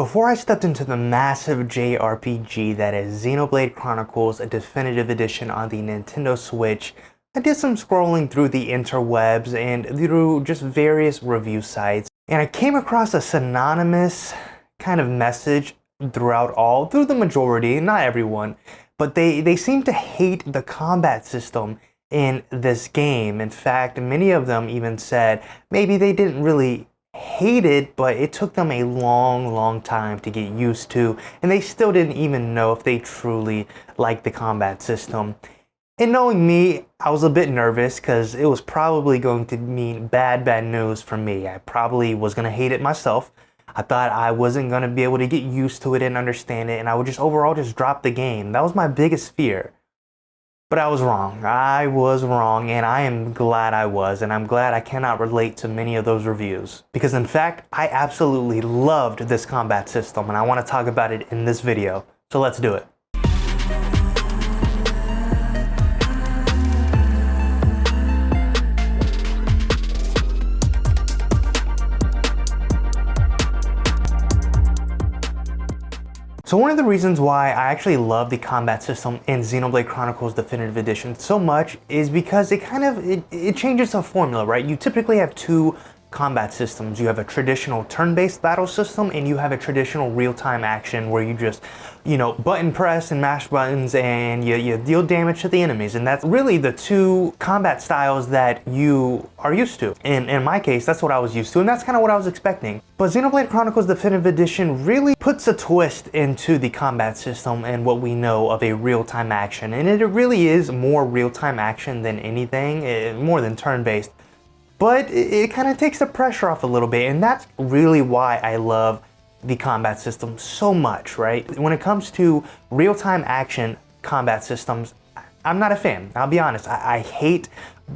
Before I stepped into the massive JRPG that is Xenoblade Chronicles Definitive Edition on the Nintendo Switch, I did some scrolling through the interwebs and through just various review sites, and I came across a synonymous kind of message through the majority, not everyone, but they seem to hate the combat system in this game. In fact, many of them even said maybe they didn't really hate it, but it took them a long time to get used to, and they still didn't even know if they truly liked the combat system. And knowing me, I was a bit nervous because it was probably going to mean bad news for me. I probably was going to hate it myself. I thought I wasn't going to be able to get used to it and understand it, and I would just overall just drop the game. That was my biggest fear. But I was wrong. I was wrong, and I am glad I was, and I'm glad I cannot relate to many of those reviews. Because in fact, I absolutely loved this combat system, and I want to talk about it in this video. So let's do it. So one of the reasons why I actually love the combat system in Xenoblade Chronicles Definitive Edition so much is because it changes the formula, right? You typically have two combat systems. You have a traditional turn-based battle system, and you have a traditional real-time action where you just, button press and mash buttons and you deal damage to the enemies. And that's really the two combat styles that you are used to. And in my case, that's what I was used to, and that's kind of what I was expecting. But Xenoblade Chronicles Definitive Edition really puts a twist into the combat system and what we know of a real-time action. And it really is more real-time action than anything, more than turn-based. But it kind of takes the pressure off a little bit, and that's really why I love the combat system so much, right? When it comes to real-time action combat systems, I'm not a fan. I'll be honest. I hate,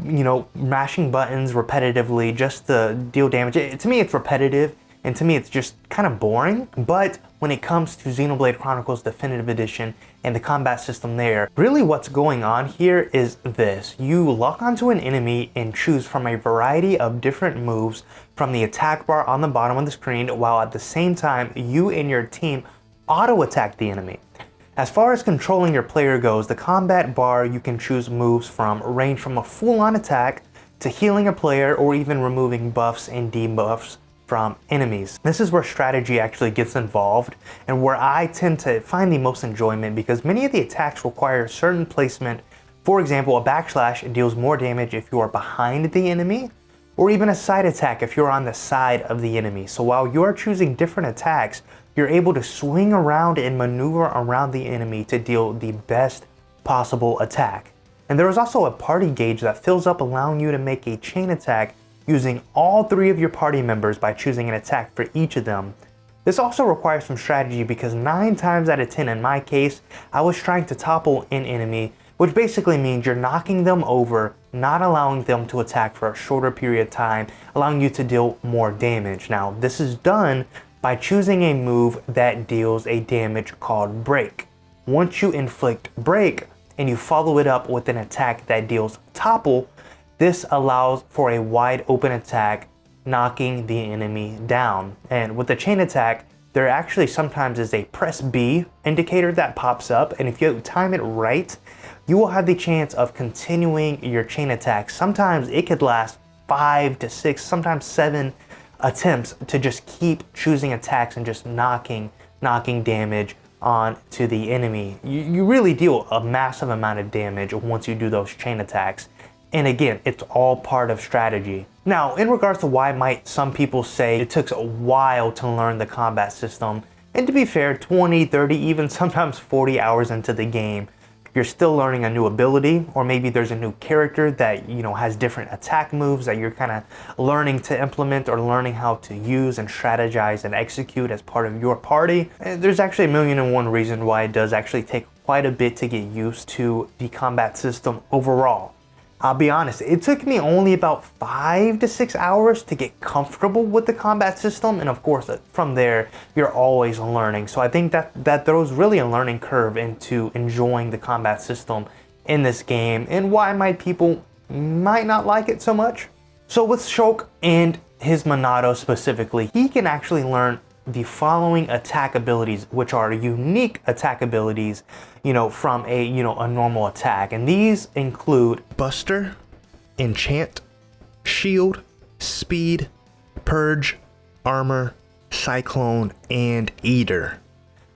mashing buttons repetitively just to deal damage. To me, it's repetitive, and to me, it's just kind of boring. But when it comes to Xenoblade Chronicles Definitive Edition and the combat system there, really what's going on here is this. You lock onto an enemy and choose from a variety of different moves from the attack bar on the bottom of the screen, while at the same time, you and your team auto-attack the enemy. As far as controlling your player goes, the combat bar, you can choose moves from range from a full-on attack to healing a player or even removing buffs and debuffs from enemies. This is where strategy actually gets involved and where I tend to find the most enjoyment, because many of the attacks require certain placement. For example, a backslash deals more damage if you are behind the enemy, or even a side attack if you're on the side of the enemy. So while you're choosing different attacks, you're able to swing around and maneuver around the enemy to deal the best possible attack. And there is also a party gauge that fills up, allowing you to make a chain attack using all three of your party members by choosing an attack for each of them. This also requires some strategy, because 9 times out of 10 in my case, I was trying to topple an enemy, which basically means you're knocking them over, not allowing them to attack for a shorter period of time, allowing you to deal more damage. Now, this is done by choosing a move that deals a damage called break. Once you inflict break and you follow it up with an attack that deals topple, this allows for a wide open attack, knocking the enemy down. And with the chain attack, there actually sometimes is a press B indicator that pops up, and if you time it right, you will have the chance of continuing your chain attack. Sometimes it could last 5 to 6, sometimes 7 attempts to just keep choosing attacks and just knocking damage on to the enemy. You really deal a massive amount of damage once you do those chain attacks. And again, it's all part of strategy. Now, in regards to why might some people say it took a while to learn the combat system, and to be fair, 20, 30, even sometimes 40 hours into the game, you're still learning a new ability, or maybe there's a new character that, has different attack moves that you're kind of learning to implement or learning how to use and strategize and execute as part of your party. And there's actually 1,000,001 reasons why it does actually take quite a bit to get used to the combat system overall. I'll be honest, it took me only about 5 to 6 hours to get comfortable with the combat system, and of course from there you're always learning. So I think that throws really a learning curve into enjoying the combat system in this game, and why people might not like it so much. So with Shulk and his Monado specifically, he can actually learn the following attack abilities, which are unique attack abilities, from a normal attack. And these include Buster, Enchant, Shield, Speed, Purge, Armor, Cyclone, and Eater.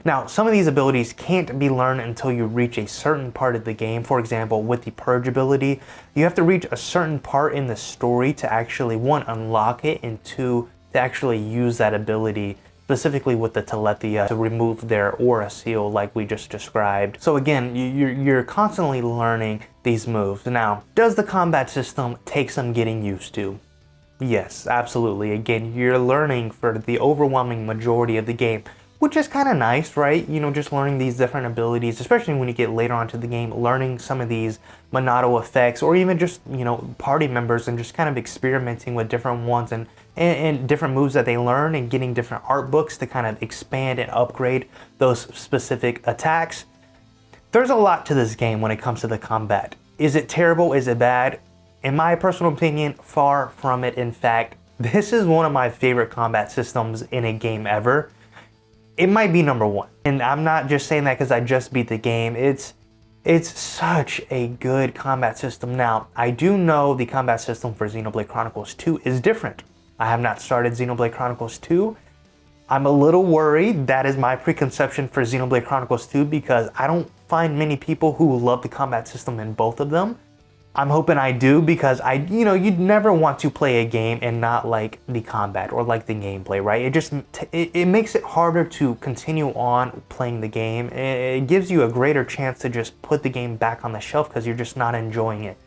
Now, some of these abilities can't be learned until you reach a certain part of the game. For example, with the Purge ability, you have to reach a certain part in the story to actually, one, unlock it, and two, to actually use that ability, specifically with the Telethia, to remove their aura seal like we just described. So again, you're constantly learning these moves. Now, does the combat system take some getting used to? Yes, absolutely. Again, you're learning for the overwhelming majority of the game, which is kind of nice, right? Just learning these different abilities, especially when you get later onto the game, learning some of these Monado effects, or even just, party members, and just kind of experimenting with different ones and different moves that they learn, and getting different art books to kind of expand and upgrade those specific attacks. There's a lot to this game when it comes to the combat. Is it terrible? Is it bad? In my personal opinion, far from it. In fact, this is one of my favorite combat systems in a game ever. It might be number one. And I'm not just saying that because I just beat the game. It's such a good combat system. Now, I do know the combat system for Xenoblade Chronicles 2 is different. I have not started Xenoblade Chronicles 2. I'm a little worried. That is my preconception for Xenoblade Chronicles 2 because I don't find many people who love the combat system in both of them. I'm hoping I do because you'd never want to play a game and not like the combat or like the gameplay, right? It makes it harder to continue on playing the game. It gives you a greater chance to just put the game back on the shelf because you're just not enjoying it.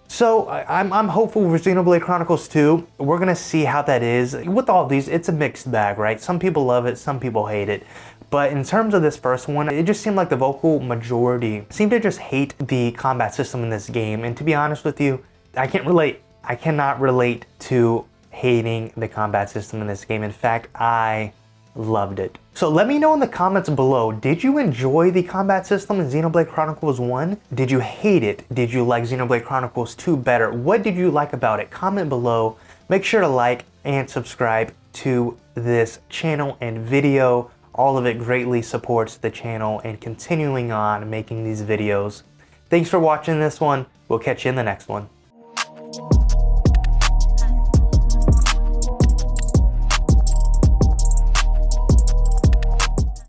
So I'm hopeful for Xenoblade Chronicles 2. We're gonna see how that is. With all these, it's a mixed bag, right? Some people love it, some people hate it. But in terms of this first one, it just seemed like the vocal majority seemed to just hate the combat system in this game. And to be honest with you, I can't relate. I cannot relate to hating the combat system in this game. In fact, I loved it. So let me know in the comments below, did you enjoy the combat system in Xenoblade Chronicles 1? Did you hate it? Did you like Xenoblade Chronicles 2 better? What did you like about it? Comment below. Make sure to like and subscribe to this channel and video. All of it greatly supports the channel and continuing on making these videos. Thanks for watching this one. We'll catch you in the next one.